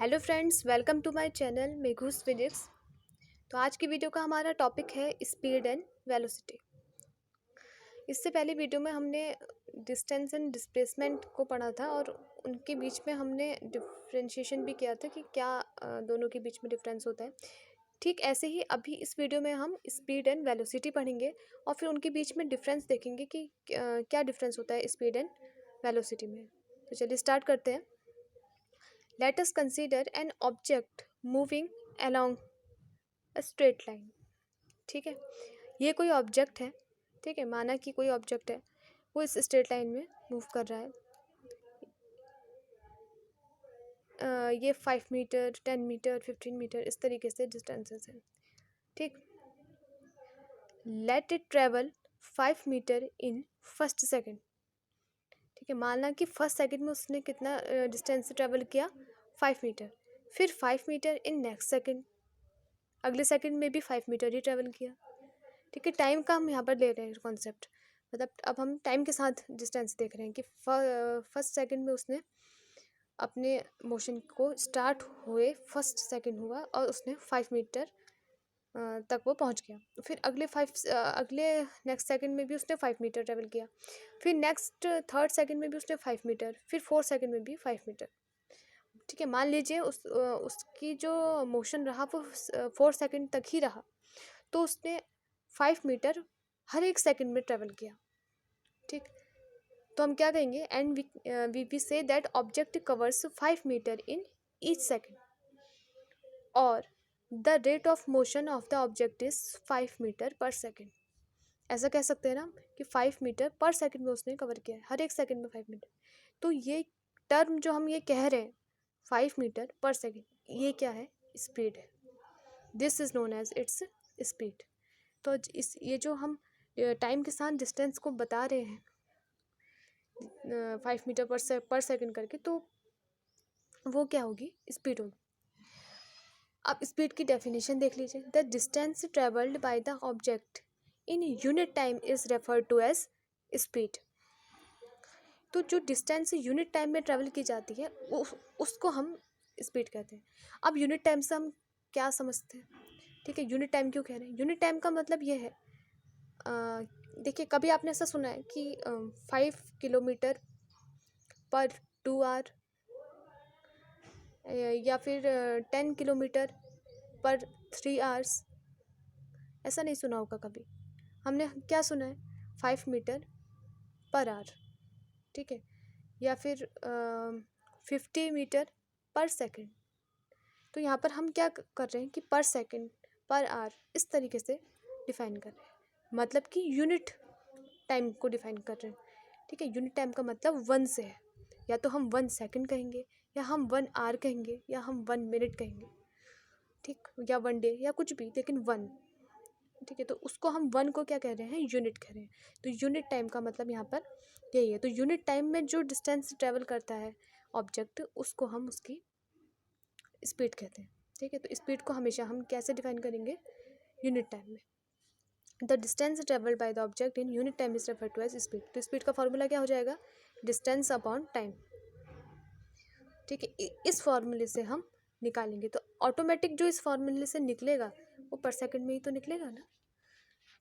Hello friends, welcome to my channel Meghu's physics. तो आज की वीडियो का हमारा टॉपिक है स्पीड एंड वेलोसिटी। इससे पहले वीडियो में हमने डिस्टेंस एंड डिस्प्लेसमेंट को पढ़ा था और उनके बीच में हमने डिफ्रेंशिएशन भी किया था कि क्या दोनों के बीच में डिफरेंस होता है। ठीक ऐसे ही अभी इस वीडियो में हम स्पीड एंड वेलोसिटी पढ़ेंगे और फिर उनके बीच में डिफरेंस देखेंगे कि क्या डिफरेंस होता है स्पीड एंड वेलोसिटी में। तो चलिए स्टार्ट करते हैं। Let us consider an object moving along a straight line। ठीक है, ये कोई ऑब्जेक्ट है। ठीक है, माना कि कोई ऑब्जेक्ट है, वो इस स्ट्रेट लाइन में मूव कर रहा है। ये 5 मीटर 10 मीटर 15 मीटर इस तरीके से डिस्टेंसेस हैं। ठीक, let it travel 5 metre in first second. ठीक है, मानना कि फर्स्ट सेकेंड में उसने कितना डिस्टेंस ट्रेवल किया, 5 मीटर। फिर 5 मीटर इन नेक्स्ट सेकेंड, अगले सेकंड में भी 5 मीटर ही ट्रेवल किया। ठीक है, टाइम का हम यहाँ पर ले रहे हैं कॉन्सेप्ट, मतलब अब हम टाइम के साथ डिस्टेंस देख रहे हैं कि फर्स्ट सेकंड में उसने अपने मोशन को स्टार्ट हुए फर्स्ट सेकंड हुआ और उसने 5 मीटर तक वो पहुँच गया। फिर अगले नेक्स्ट सेकंड में भी उसने 5 मीटर ट्रेवल किया। फिर नेक्स्ट थर्ड सेकंड में भी उसने 5 मीटर, फिर फोर्थ सेकंड में भी 5 मीटर। ठीक है, मान लीजिए उसकी जो मोशन रहा वो 4 सेकंड तक ही रहा, तो उसने 5 मीटर हर एक सेकंड में ट्रेवल किया। ठीक, तो हम क्या कहेंगे, and we say that object covers 5 metre in each second और the rate of motion of the object is 5 metres per second. ऐसा कह सकते हैं ना कि 5 मीटर पर सेकंड में उसने कवर किया है, हर एक सेकंड में 5 मीटर। तो ये टर्म जो हम ये कह रहे हैं 5 मीटर पर सेकंड, ये क्या है, स्पीड है। This is known as its speed. तो ये जो हम टाइम के साथ डिस्टेंस को बता रहे हैं 5 मीटर पर सेकंड करके, तो वो क्या होगी, स्पीड होगी। अब स्पीड की डेफिनेशन देख लीजिए। The distance travelled by the object in unit time is referred to as speed. तो जो डिस्टेंस यूनिट टाइम में ट्रेवल की जाती है उसको हम स्पीड कहते हैं। अब यूनिट टाइम से हम क्या समझते हैं, ठीक है, यूनिट टाइम क्यों कह रहे हैं। यूनिट टाइम का मतलब ये है, देखिए कभी आपने ऐसा सुना है कि 5 किलोमीटर पर 2 आवर या फिर 10 किलोमीटर पर 3 आवर्स, ऐसा नहीं सुना होगा कभी। हमने क्या सुना है, 5 मीटर पर आवर। ठीक है, या फिर 50 मीटर पर सेकंड। तो यहाँ पर हम क्या कर रहे हैं कि पर सेकंड पर आवर इस तरीके से डिफाइन कर रहे हैं, मतलब कि यूनिट टाइम को डिफाइन कर रहे हैं। ठीक है, यूनिट टाइम का मतलब 1 से है, या तो हम 1 सेकंड कहेंगे, या हम 1 आवर कहेंगे, या हम 1 मिनट कहेंगे। ठीक, या 1 डे या कुछ भी, लेकिन 1। ठीक है, तो उसको हम 1 को क्या कह रहे हैं, यूनिट कह रहे हैं। तो यूनिट टाइम का मतलब यहाँ पर यही है। तो यूनिट टाइम में जो डिस्टेंस ट्रेवल करता है ऑब्जेक्ट, उसको हम उसकी स्पीड कहते हैं। ठीक है, तो स्पीड को हमेशा हम कैसे डिफाइन करेंगे, यूनिट टाइम में। The distance travelled by the object in unit time is referred to as speed. तो स्पीड का फॉर्मूला क्या हो जाएगा, डिस्टेंस अपॉन टाइम। ठीक है, इस फॉर्मूले से हम निकालेंगे तो ऑटोमेटिक जो इस फॉर्मूले से निकलेगा वो पर सेकंड में ही तो निकलेगा ना।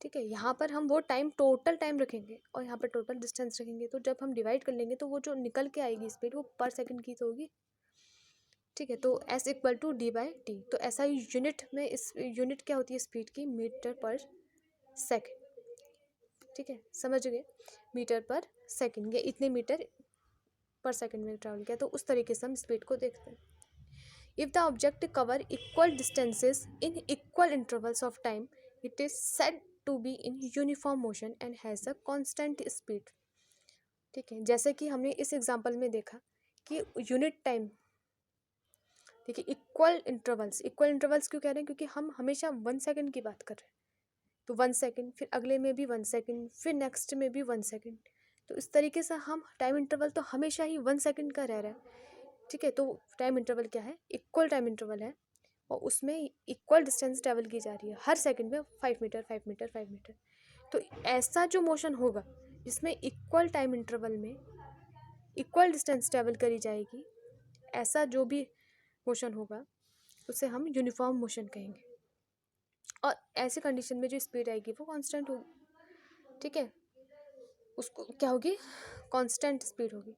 ठीक है, यहाँ पर हम वो टाइम, टोटल टाइम रखेंगे और यहाँ पर टोटल डिस्टेंस रखेंगे, तो जब हम डिवाइड कर लेंगे तो वो जो निकल के आएगी स्पीड वो पर सेकंड की तो होगी। ठीक है, तो S इक्वल टू D/T। तो ऐसा ही यूनिट में, इस यूनिट क्या होती है स्पीड की, मीटर पर सेकंड। ठीक है, समझ गए, मीटर पर सेकंड, या इतने मीटर पर सेकंड में ट्रैवल किया, तो उस तरीके से हम स्पीड को देखते हैं। If the object cover equal distances in equal intervals of time, it is said to be in uniform motion and has a constant speed. ठीक है, जैसे कि हमने इस एग्जांपल में देखा कि यूनिट टाइम, देखिए इक्वल इंटरवल्स क्यों कह रहे हैं, क्योंकि हम हमेशा 1 सेकंड की बात कर रहे हैं। तो 1 सेकंड, फिर अगले में भी 1 सेकंड, फिर नेक्स्ट में भी 1 सेकंड। तो इस तरीके से हम टाइम इंटरवल तो हमेशा ही 1 सेकंड का रह रहा है। ठीक है, तो टाइम इंटरवल क्या है, इक्वल टाइम इंटरवल है और उसमें इक्वल डिस्टेंस ट्रेवल की जा रही है, हर सेकंड में 5 मीटर 5 मीटर 5 मीटर। तो ऐसा जो मोशन होगा जिसमें इक्वल टाइम इंटरवल में इक्वल डिस्टेंस ट्रेवल करी जाएगी, ऐसा जो भी मोशन होगा उसे हम यूनिफॉर्म मोशन कहेंगे। और ऐसे कंडीशन में जो स्पीड आएगी वो कांस्टेंट होगी, ठीक है, उसको क्या होगी, कांस्टेंट स्पीड होगी।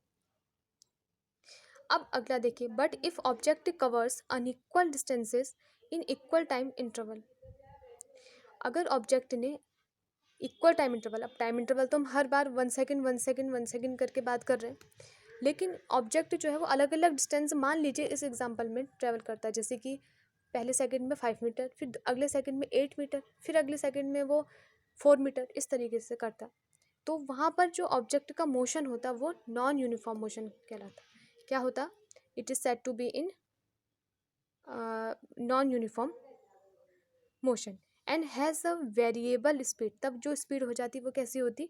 अब अगला देखिए, but if object covers unequal distances in equal time interval. अगर ऑब्जेक्ट ने इक्वल टाइम इंटरवल, अब टाइम इंटरवल तो हम हर बार 1 सेकेंड 1 सेकेंड 1 सेकेंड करके बात कर रहे हैं, लेकिन ऑब्जेक्ट जो है वो अलग अलग डिस्टेंस, मान लीजिए इस एग्जांपल में ट्रैवल करता है, जैसे कि पहले सेकंड में 5 मीटर, फिर अगले सेकंड में 8 मीटर, फिर अगले सेकंड में वो 4 मीटर, इस तरीके से करता, तो वहाँ पर जो ऑब्जेक्ट का मोशन होता वो नॉन यूनिफॉर्म मोशन कहलाता। क्या होता, it is said to be in non uniform motion and has a variable speed. तब जो स्पीड हो जाती वो कैसी होती,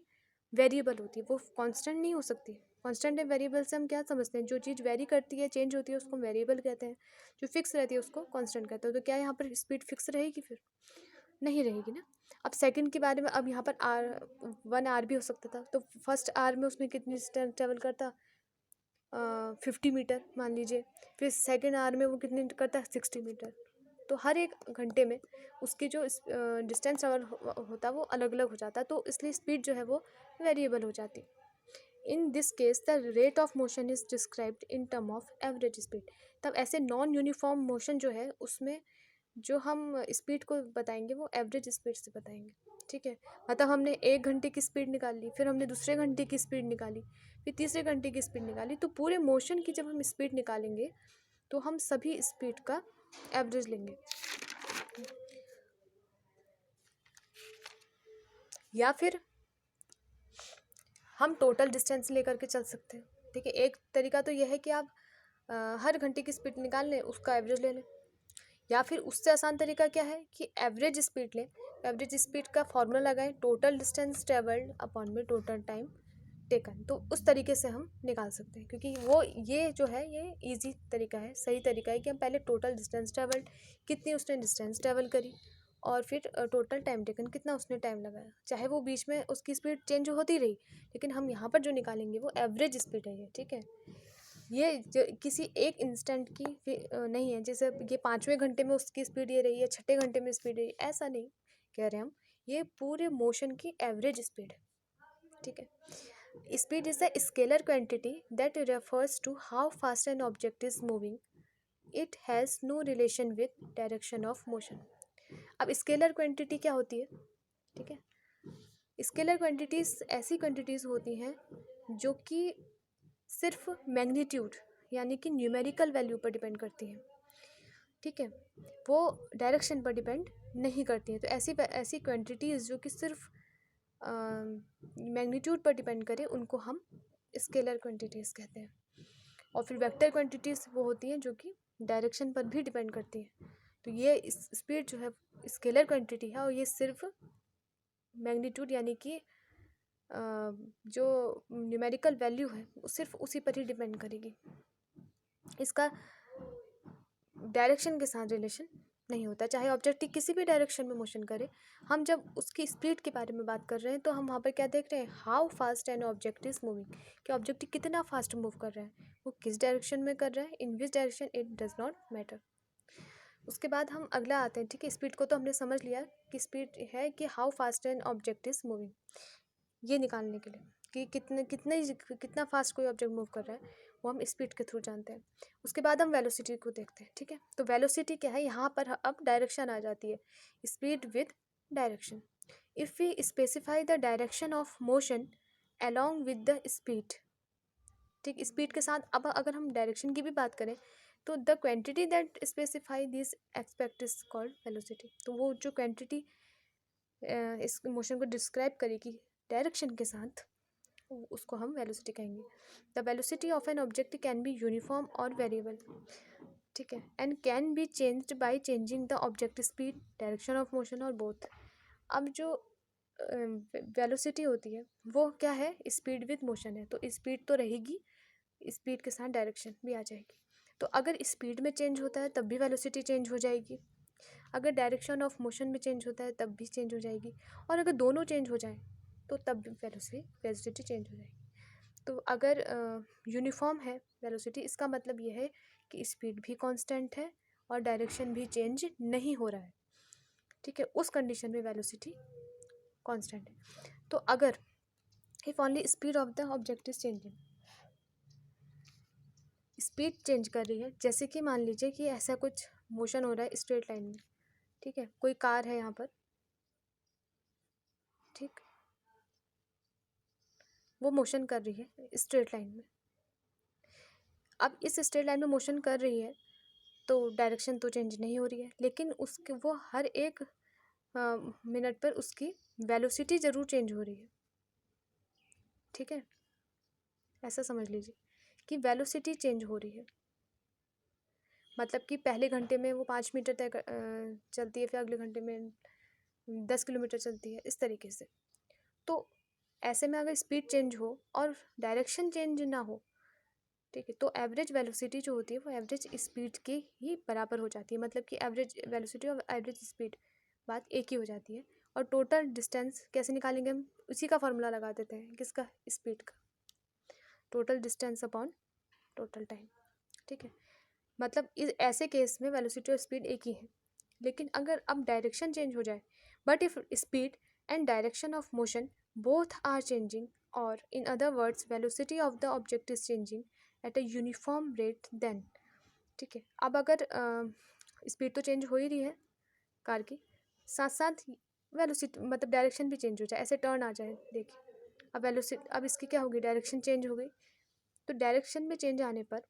वेरिएबल होती, वो कांस्टेंट नहीं हो सकती। कांस्टेंट एंड वेरिएबल से हम क्या समझते हैं, जो चीज़ वेरी करती है, चेंज होती है, उसको वेरिएबल कहते हैं, जो फिक्स रहती है उसको कांस्टेंट कहते हैं। तो क्या यहाँ पर स्पीड फिक्स रहेगी, फिर नहीं रहेगी ना। अब सेकंड के बारे में, अब यहाँ पर आर 1 आवर भी हो सकता था, तो फर्स्ट आवर में उसमें कितनी डिस्टेंस ट्रेवल करता, 50 मीटर मान लीजिए, फिर सेकेंड आवर में वो कितने करता है, 60 मीटर। तो हर एक घंटे में उसकी जो डिस्टेंस ट्रेवल होता वो अलग अलग हो जाता, तो इसलिए स्पीड जो है वो वेरिएबल हो जाती। In this case the rate of motion is described in term of average speed. तब ऐसे नॉन यूनिफॉर्म मोशन जो है उसमें जो हम स्पीड को बताएंगे वो एवरेज स्पीड से बताएंगे, ठीक है। मतलब हमने 1 घंटे की स्पीड निकाल ली, फिर हमने दूसरे घंटे की स्पीड निकाली, फिर तीसरे घंटे की स्पीड निकाली, तो पूरे मोशन की जब हम स्पीड निकालेंगे तो हम सभी स्पीड का एवरेज लेंगे। या फिर हम टोटल डिस्टेंस लेकर के चल सकते हैं, ठीक है। एक तरीका तो यह है कि आप हर घंटे की स्पीड निकाल लें, उसका एवरेज ले लें। या फिर उससे आसान तरीका क्या है कि एवरेज स्पीड लें, एवरेज स्पीड का फॉर्मूला लगाएं, टोटल डिस्टेंस ट्रेवल्ड अपॉन में टोटल टाइम टेकन, तो उस तरीके से हम निकाल सकते हैं। क्योंकि वो ये जो है ये इजी तरीका है, सही तरीका है कि हम पहले टोटल डिस्टेंस ट्रेवल्ड, कितनी उसने डिस्टेंस ट्रेवल करी, और फिर टोटल टाइम टेकन, कितना उसने टाइम लगाया, चाहे वो बीच में उसकी स्पीड चेंज होती रही, लेकिन हम यहाँ पर जो निकालेंगे वो एवरेज स्पीड है ये, ठीक है। ये जो किसी एक इंस्टेंट की नहीं है, जैसे ये 5वें घंटे में उसकी स्पीड ये रही है, छठे घंटे में स्पीड रही, ऐसा नहीं कह रहे हम, ये पूरे मोशन की एवरेज स्पीड है, ठीक है। Speed is a scalar quantity that refers to how fast an object is moving, it has no relation with direction of motion. अब स्केलर क्वांटिटी क्या होती है, ठीक है। स्केलर क्वांटिटीज ऐसी क्वांटिटीज़ होती हैं जो कि सिर्फ मैग्नीट्यूड यानी कि न्यूमेरिकल वैल्यू पर डिपेंड करती हैं, ठीक है, वो डायरेक्शन पर डिपेंड नहीं करती हैं। तो ऐसी क्वांटिटीज़ जो कि सिर्फ मैग्नीट्यूड पर डिपेंड करें उनको हम स्केलर क्वांटिटीज़ कहते हैं। और फिर वेक्टर क्वांटिटीज़ वो होती हैं जो कि डायरेक्शन पर भी डिपेंड करती हैं। तो ये स्पीड जो है स्केलर क्वांटिटी है, और ये सिर्फ मैग्नीट्यूड यानी कि जो न्यूमेरिकल वैल्यू है वो सिर्फ उसी पर ही डिपेंड करेगी, इसका डायरेक्शन के साथ रिलेशन नहीं होता। चाहे ऑब्जेक्ट किसी भी डायरेक्शन में मोशन करे, हम जब उसकी स्पीड के बारे में बात कर रहे हैं तो हम वहाँ पर क्या देख रहे हैं, how fast an object is moving, कि ऑब्जेक्ट कितना फास्ट मूव कर रहा है, वो किस डायरेक्शन में कर रहा है, in which direction it does not matter. उसके बाद हम अगला आते हैं, ठीक है। स्पीड को तो हमने समझ लिया कि स्पीड है कि how fast an object is moving, ये निकालने के लिए कि कितना फास्ट कोई ऑब्जेक्ट मूव कर रहा है वो हम स्पीड के थ्रू जानते हैं। उसके बाद हम वेलोसिटी को देखते हैं, ठीक है। तो वेलोसिटी क्या है, यहाँ पर अब डायरेक्शन आ जाती है, speed with direction. If we specify the direction of motion along with the speed, ठीक, स्पीड के साथ अब अगर हम डायरेक्शन की भी बात करें तो the quantity that specify this aspect is called velocity. तो वो जो क्वांटिटी इस मोशन को डिस्क्राइब करेगी डायरेक्शन के साथ, उसको हम वेलोसिटी कहेंगे। The velocity of an object can be uniform और वेरिएबल, ठीक है, and can be changed by changing the object speed, direction of motion और बोथ। अब जो वेलोसिटी होती है वो क्या है, स्पीड विद मोशन है, तो स्पीड तो रहेगी, स्पीड के साथ डायरेक्शन भी आ जाएगी। तो अगर स्पीड में चेंज होता है तब भी वेलोसिटी चेंज हो जाएगी, अगर डायरेक्शन ऑफ मोशन में चेंज होता है तब भी चेंज हो जाएगी, और अगर दोनों चेंज हो जाए तो तब भी वेलोसिटी चेंज हो जाएगी। तो अगर यूनिफॉर्म है वेलोसिटी, इसका मतलब ये है कि स्पीड भी कांस्टेंट है और डायरेक्शन भी चेंज नहीं हो रहा है, ठीक है, उस कंडीशन में वेलोसिटी कांस्टेंट है। तो अगर if only speed of the object is changing, speed change कर रही है, जैसे कि मान लीजिए कि ऐसा कुछ मोशन हो रहा है स्ट्रेट लाइन में, ठीक है, कोई कार है यहाँ पर, ठीक, वो मोशन कर रही है स्ट्रेट लाइन में। अब इस स्ट्रेट लाइन में मोशन कर रही है तो डायरेक्शन तो चेंज नहीं हो रही है, लेकिन उसके वो हर एक मिनट पर उसकी वेलोसिटी ज़रूर चेंज हो रही है, ठीक है, ऐसा समझ लीजिए कि वेलोसिटी चेंज हो रही है। मतलब कि पहले घंटे में वो 5 मीटर तय चलती है, फिर अगले घंटे में 10 किलोमीटर चलती है, इस तरीके से। तो ऐसे में अगर स्पीड चेंज हो और डायरेक्शन चेंज ना हो, ठीक है, तो एवरेज वेलोसिटी जो होती है वो एवरेज स्पीड के ही बराबर हो जाती है। मतलब कि एवरेज वेलोसिटी और एवरेज स्पीड बात एक ही हो जाती है। और टोटल डिस्टेंस कैसे निकालेंगे हम, उसी का फॉर्मूला लगा देते हैं, किसका, स्पीड का, total distance upon total time, ठीक है। मतलब इस ऐसे केस में वेलोसिटी और स्पीड एक ही है, लेकिन अगर अब डायरेक्शन चेंज हो जाए, but if speed and direction of motion both are changing, और in other words velocity of the object is changing at a uniform rate, then, ठीक है। अब अगर स्पीड तो चेंज हो ही रही है कार की, साथ साथ वेलोसिटी मतलब डायरेक्शन भी चेंज हो जाए, ऐसे टर्न आ जाए, देखिए अब वेलोसिटी, अब इसकी क्या होगी, डायरेक्शन चेंज हो गई। तो डायरेक्शन में चेंज आने पर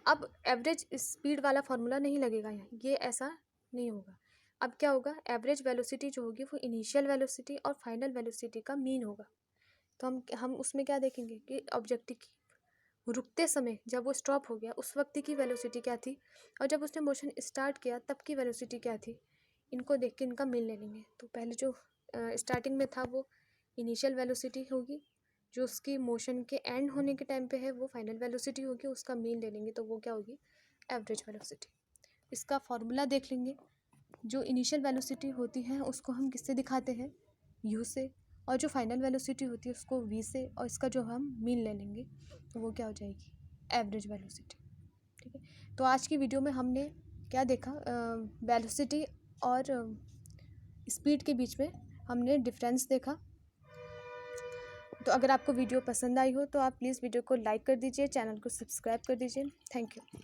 अब एवरेज स्पीड वाला फॉर्मूला नहीं लगेगा यहाँ, ये ऐसा नहीं होगा। अब क्या होगा, एवरेज वेलोसिटी जो होगी वो इनिशियल वेलोसिटी और फाइनल वेलोसिटी का मीन होगा। तो हम उसमें क्या देखेंगे कि ऑब्जेक्ट की रुकते समय जब वो स्टॉप हो गया उस वक्त की वेलोसिटी क्या थी, और जब उसने मोशन स्टार्ट किया तब की वेलोसिटी क्या थी, इनको देख के इनका मीन ले लेंगे। तो पहले जो स्टार्टिंग में था वो इनिशियल वेलोसिटी होगी, जो उसकी मोशन के एंड होने के टाइम पे है वो फाइनल वेलोसिटी होगी, उसका मीन ले लेंगे तो वो क्या होगी, एवरेज वेलोसिटी। इसका फॉर्मूला देख लेंगे। जो इनिशियल वेलोसिटी होती है उसको हम किससे दिखाते हैं, यू से, और जो फाइनल वेलोसिटी होती है उसको वी से, और इसका जो हम मीन ले लेंगे तो वो क्या हो जाएगी, एवरेज वेलोसिटी, ठीक है। तो आज की वीडियो में हमने क्या देखा, वेलोसिटी और स्पीड के बीच में हमने डिफरेंस देखा। तो अगर आपको वीडियो पसंद आई हो तो आप प्लीज़ वीडियो को लाइक कर दीजिए, चैनल को सब्सक्राइब कर दीजिए। Thank you.